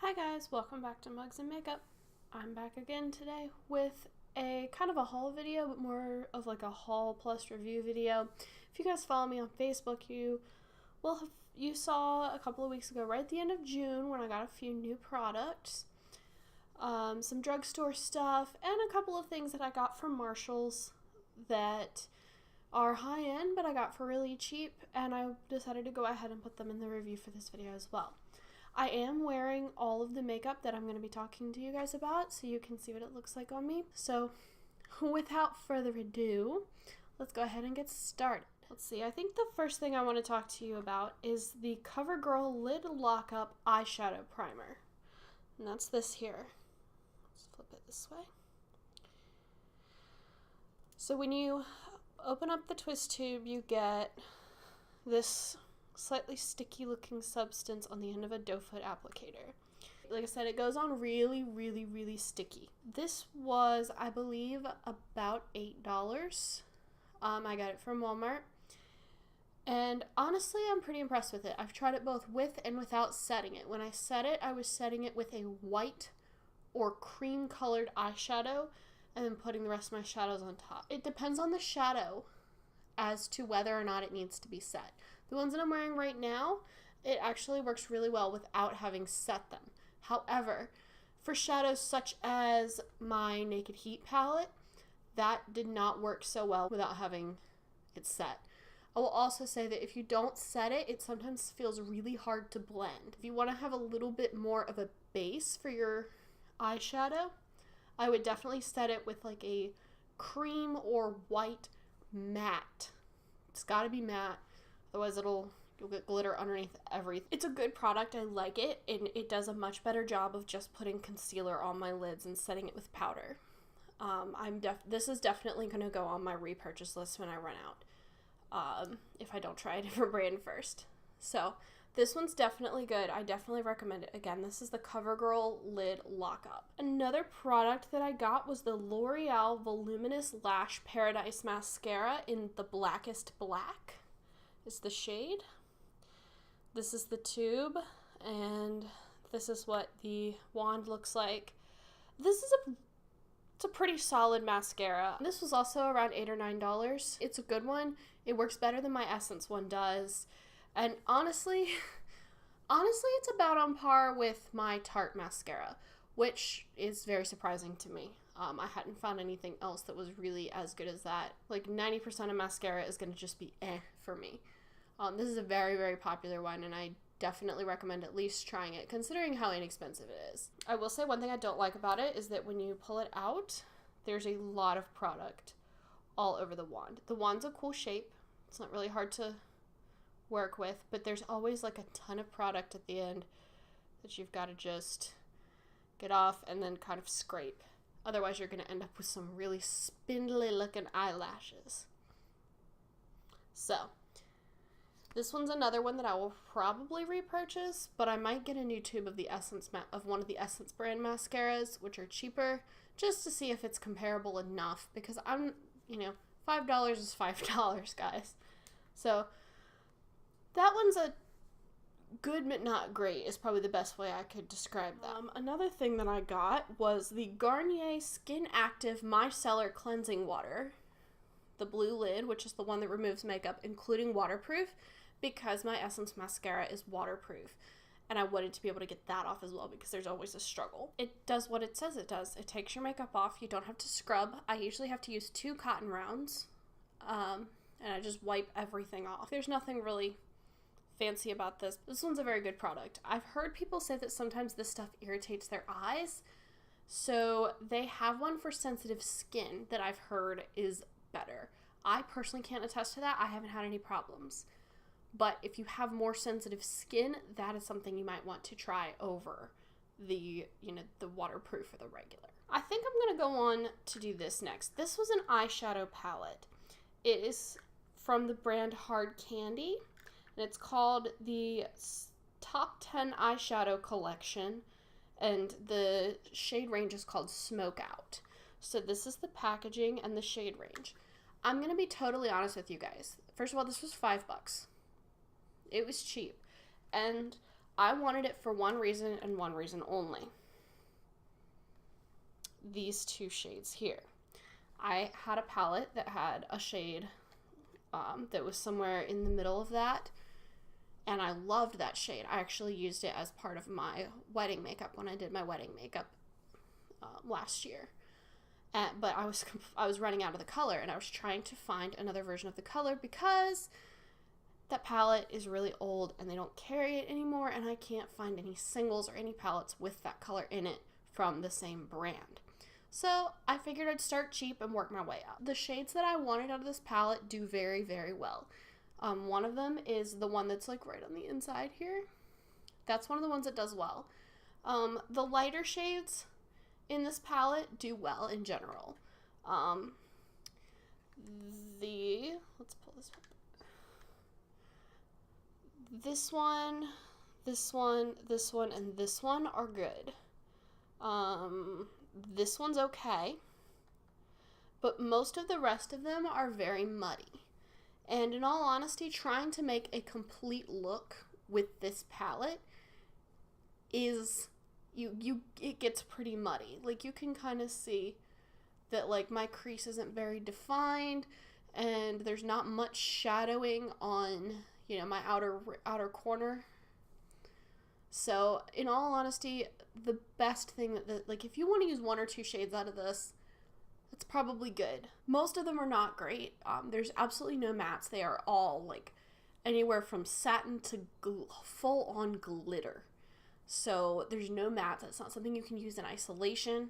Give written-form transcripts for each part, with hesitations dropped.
Hi guys, welcome back to Mugs and Makeup. I'm back again today with a kind of a haul video, but more of like a haul plus review video. If you guys follow me on Facebook, you saw a couple of weeks ago, right at the end of June, when I got a few new products. Some drugstore stuff, and a couple of things that I got from Marshall's that are high-end, but I got for really cheap, and I decided to go ahead and put them in the review for this video as well. I am wearing all of the makeup that I'm going to be talking to you guys about, so you can see what it looks like on me. So, without further ado, let's go ahead and get started. Let's see, I think the first thing I want to talk to you about is the CoverGirl Lid Lockup Eyeshadow Primer. And that's this here. Let's flip it this way. So when you open up the twist tube, you get this slightly sticky looking substance on the end of a doe foot applicator. Like I said, it goes on really sticky. This was, I believe, about $8. I got it from Walmart. And honestly, I'm pretty impressed with it. I've tried it both with and without setting it. When I set it, I was setting it with a white or cream colored eyeshadow and then putting the rest of my shadows on top. It depends on the shadow as to whether or not it needs to be set. The ones that I'm wearing right now, it actually works really well without having set them. However, for shadows such as my Naked Heat palette, that did not work so well without having it set. I will also say that if you don't set it, it sometimes feels really hard to blend. If you want to have a little bit more of a base for your eyeshadow, I would definitely set it with like a cream or white matte. It's got to be matte, otherwise you'll get glitter underneath everything. It's a good product, I like it, and it does a much better job of just putting concealer on my lids and setting it with powder. This is definitely going to go on my repurchase list when I run out, if I don't try a different brand first. So this one's definitely good. I definitely recommend it. Again, this is the CoverGirl Lid Lockup. Another product that I got was the L'Oreal Voluminous Lash Paradise Mascara in the Blackest Black. Is the shade. This is the tube, and this is what the wand looks like. It's a pretty solid mascara. This was also around $8 or $9. It's a good one. It works better than my Essence one does. And honestly, it's about on par with my Tarte mascara, which is very surprising to me. I hadn't found anything else that was really as good as that. Like 90% of mascara is going to just be for me. This is a very popular one, and I definitely recommend at least trying it, considering how inexpensive it is. I will say one thing I don't like about it is that when you pull it out, there's a lot of product all over the wand. The wand's a cool shape. It's not really hard to work with, but there's always like a ton of product at the end that you've got to just get off and then kind of scrape. Otherwise, you're going to end up with some really spindly looking eyelashes. So this one's another one that I will probably repurchase, but I might get a new tube of the of one of the Essence brand mascaras, which are cheaper, just to see if it's comparable enough, because $5 is $5, guys. So that one's a good but not great is probably the best way I could describe that. Another thing that I got was the Garnier Skin Active Micellar Cleansing Water, the blue lid, which is the one that removes makeup, including waterproof, because my Essence mascara is waterproof, and I wanted to be able to get that off as well, because there's always a struggle. It does what it says it does. It takes your makeup off. You don't have to scrub. I usually have to use 2 cotton rounds, and I just wipe everything off. There's nothing really fancy about this. This one's a very good product. I've heard people say that sometimes this stuff irritates their eyes, so they have one for sensitive skin that I've heard is better. I personally can't attest to that. I haven't had any problems. But if you have more sensitive skin, that is something you might want to try over the waterproof or the regular. I think I'm going to go on to do this next. This was an eyeshadow palette. It is from the brand Hard Candy, and it's called the Top 10 Eyeshadow Collection, and the shade range is called Smoke Out. So this is the packaging and the shade range. I'm going to be totally honest with you guys. First of all, this was $5. It was cheap. And I wanted it for one reason and one reason only. These two shades here. I had a palette that had a shade that was somewhere in the middle of that, and I loved that shade. I actually used it as part of my wedding makeup when I did my wedding makeup last year. But I was running out of the color, and I was trying to find another version of the color because that palette is really old and they don't carry it anymore, and I can't find any singles or any palettes with that color in it from the same brand. So I figured I'd start cheap and work my way up. The shades that I wanted out of this palette do very, very well. One of them is the one that's like right on the inside here. That's one of the ones that does well. The lighter shades in this palette do well in general. Let's pull this up. This one, this one, this one, and this one are good. This one's okay, but most of the rest of them are very muddy. And in all honesty, trying to make a complete look with this palette is, it gets pretty muddy. Like, you can kind of see that, like, my crease isn't very defined, and there's not much shadowing on, you know, my outer corner. So, in all honesty, the best thing like, if you want to use one or two shades out of this, it's probably good. Most of them are not great. There's absolutely no mattes. They are all, like, anywhere from satin to full-on glitter. So, there's no mattes. That's not something you can use in isolation.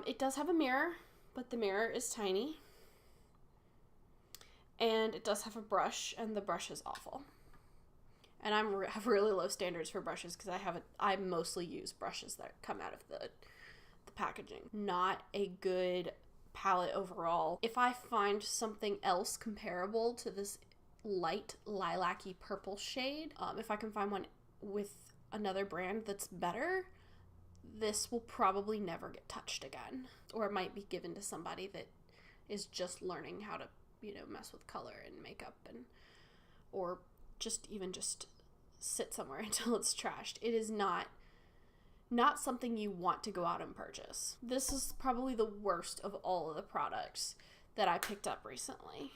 It does have a mirror, but the mirror is tiny. And it does have a brush, and the brush is awful. And I have really low standards for brushes because I mostly use brushes that come out of the packaging. Not a good palette overall. If I find something else comparable to this light lilac-y purple shade, if I can find one with another brand that's better, this will probably never get touched again. Or it might be given to somebody that is just learning how to, you know, mess with color and makeup, or just sit somewhere until it's trashed. It is not something you want to go out and purchase. This is probably the worst of all of the products that I picked up recently.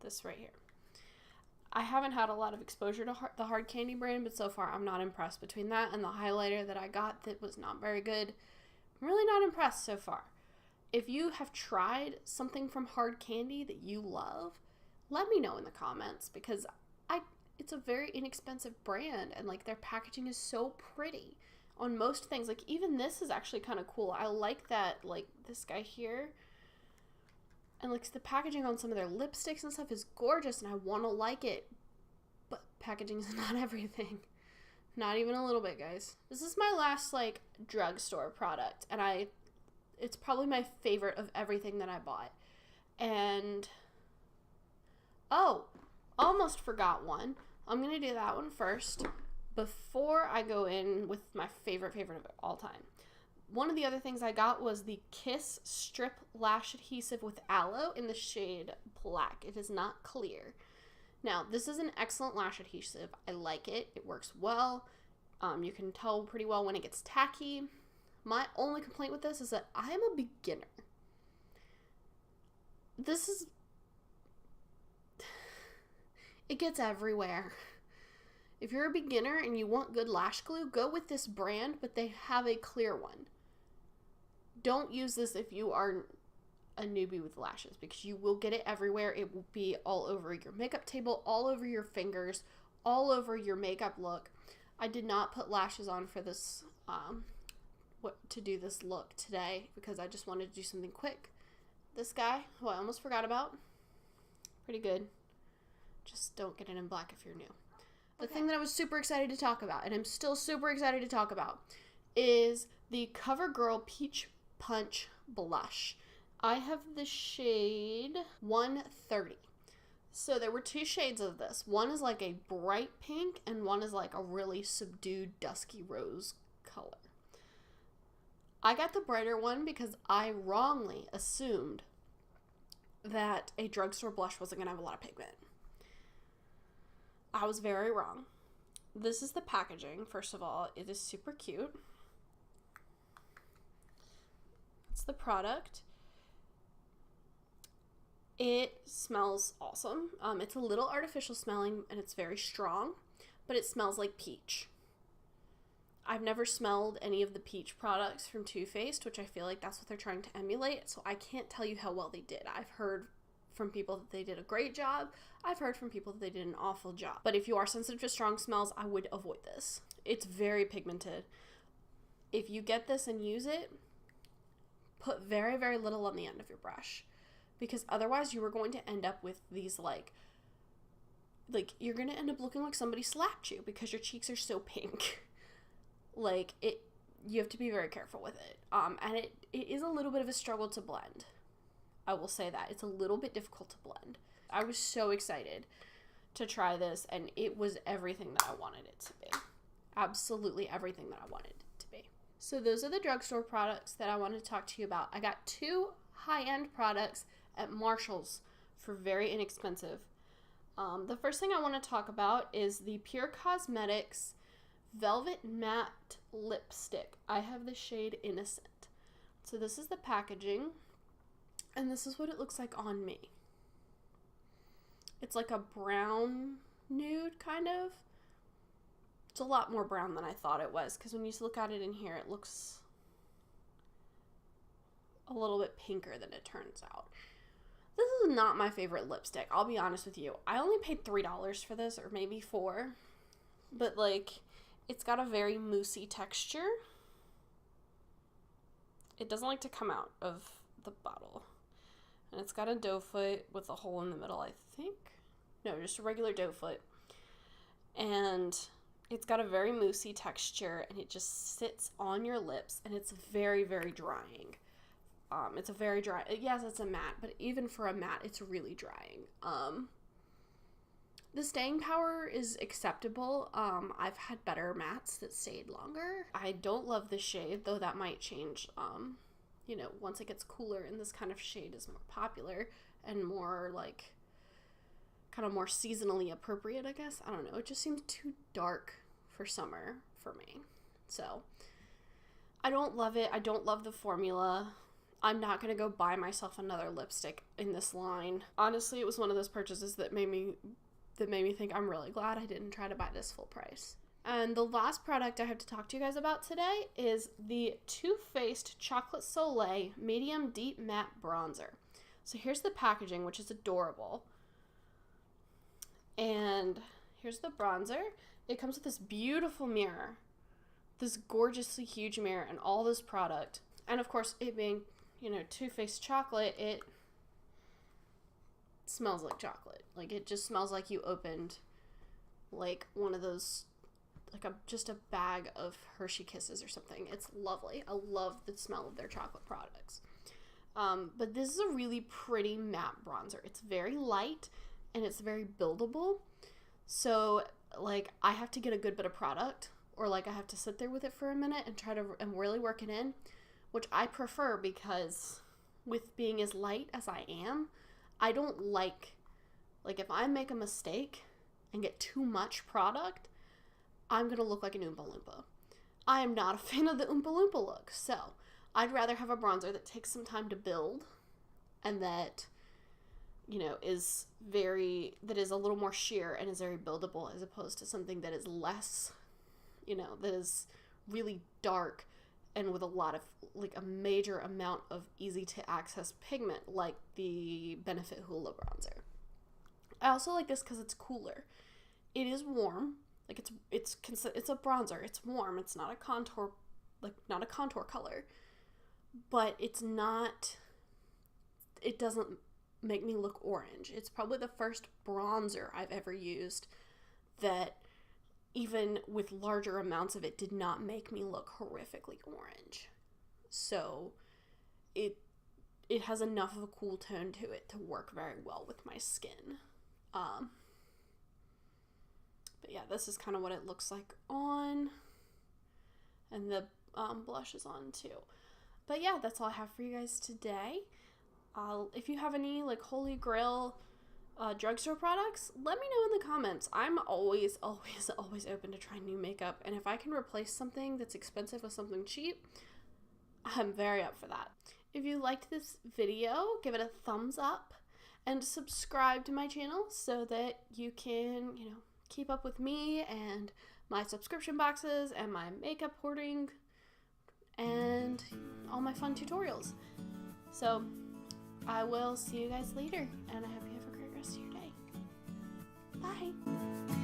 This right here. I haven't had a lot of exposure to the Hard Candy brand, but so far I'm not impressed. Between that and the highlighter that I got that was not very good, I'm really not impressed so far. If you have tried something from Hard Candy that you love, let me know in the comments, because it's a very inexpensive brand, and like their packaging is so pretty on most things. Like, even this is actually kind of cool. I like that, like, this guy here, and like the packaging on some of their lipsticks and stuff is gorgeous, and I want to like it, but packaging is not everything. Not even a little bit, guys. This is my last, like, drugstore product, and it's probably my favorite of everything that I bought. And almost forgot one. I'm going to do that one first before I go in with my favorite of all time. One of the other things I got was the Kiss Strip Lash Adhesive with Aloe in the shade Black. It is not clear. Now, this is an excellent lash adhesive. I like it. It works well. You can tell pretty well when it gets tacky. My only complaint with this is that I am a beginner. It gets everywhere. If you're a beginner and you want good lash glue, go with this brand, but they have a clear one. Don't use this if you are a newbie with lashes, because you will get it everywhere. It will be all over your makeup table, all over your fingers, all over your makeup look. I did not put lashes on for this, to do this look today, because I just wanted to do something quick. This guy, who I almost forgot about, pretty good. Just don't get it in black if you're new. The thing that I was super excited to talk about, and I'm still super excited to talk about, is the CoverGirl Peach Punch Blush. I have the shade 130. So there were two shades of this. One is like a bright pink, and one is like a really subdued dusky rose color. I got the brighter one because I wrongly assumed that a drugstore blush wasn't going to have a lot of pigment. I was very wrong. this is the packaging. First of all, it is super cute. It's the product. It smells awesome. It's a little artificial smelling and it's very strong, but it smells like peach. I've never smelled any of the peach products from Too Faced, which I feel like that's what they're trying to emulate, so I can't tell you how well they did. I've heard from people that they did a great job. I've heard from people that they did an awful job. But if you are sensitive to strong smells, I would avoid this. It's very pigmented. If you get this and use it, put very, very little on the end of your brush, because otherwise you are going to end up with these like you're going to end up looking like somebody slapped you because your cheeks are so pink. Like, you have to be very careful with it. And it is a little bit of a struggle to blend. I will say that. It's a little bit difficult to blend. I was so excited to try this, and it was everything that I wanted it to be. Absolutely everything that I wanted it to be. So those are the drugstore products that I wanted to talk to you about. I got 2 high-end products at Marshall's for very inexpensive. The first thing I want to talk about is the Pure Cosmetics Velvet Matte Lipstick. I have the shade Innocent. So this is the packaging, and this is what it looks like on me. It's like a brown nude, kind of. It's a lot more brown than I thought it was, because when you look at it in here, it looks a little bit pinker than it turns out. This is not my favorite lipstick, I'll be honest with you. I only paid $3 for this, or maybe $4, but like, it's got a very moussey texture. It doesn't like to come out of the bottle. And it's got a doe foot with a hole in the middle, I think. No, just a regular doe foot. And it's got a very moussey texture, and it just sits on your lips, and it's very, very drying. It's a very dry, yes, it's a matte, but even for a matte, it's really drying. The staying power is acceptable. I've had better mattes that stayed longer. I don't love this shade, though that might change, you know, once it gets cooler and this kind of shade is more popular and more, like, kind of more seasonally appropriate, I guess. I don't know. It just seems too dark for summer for me. So, I don't love it. I don't love the formula. I'm not going to go buy myself another lipstick in this line. Honestly, it was one of those purchases that made me think I'm really glad I didn't try to buy this full price. And the last product I have to talk to you guys about today is the Too Faced Chocolate Soleil Medium Deep Matte Bronzer. So here's the packaging, which is adorable. And here's the bronzer. It comes with this beautiful mirror, this gorgeously huge mirror, and all this product. And of course, it being, you know, Too Faced chocolate, it smells like chocolate. Like, it just smells like you opened, like, one of those, like, just a bag of Hershey Kisses or something. It's lovely. I love the smell of their chocolate products. But this is a really pretty matte bronzer. It's very light, and it's very buildable. So, like, I have to get a good bit of product, or, like, I have to sit there with it for a minute and try to and really work it in, which I prefer, because with being as light as I am, I don't like if I make a mistake and get too much product, I'm going to look like an Oompa Loompa. I am not a fan of the Oompa Loompa look, so I'd rather have a bronzer that takes some time to build and that, you know, is a little more sheer and is very buildable, as opposed to something that is less, you know, that is really dark and with a lot of, like, a major amount of easy to access pigment, like the Benefit Hoola bronzer. I also like this because it's cooler. It is warm. Like, it's a bronzer. It's warm. It's not a contour, like, not a contour color, but it doesn't make me look orange. It's probably the first bronzer I've ever used that, even with larger amounts of it, did not make me look horrifically orange. So it has enough of a cool tone to it to work very well with my skin. But yeah, this is kind of what it looks like on, and the blush is on too. But yeah, that's all I have for you guys today. If you have any, like, holy grail drugstore products, let me know in the comments. I'm always open to trying new makeup, and if I can replace something that's expensive with something cheap, I'm very up for that. If you liked this video, give it a thumbs up and subscribe to my channel so that you can, keep up with me and my subscription boxes and my makeup hoarding and all my fun tutorials. So I will see you guys later, and I hope you have a great rest of your day. Bye!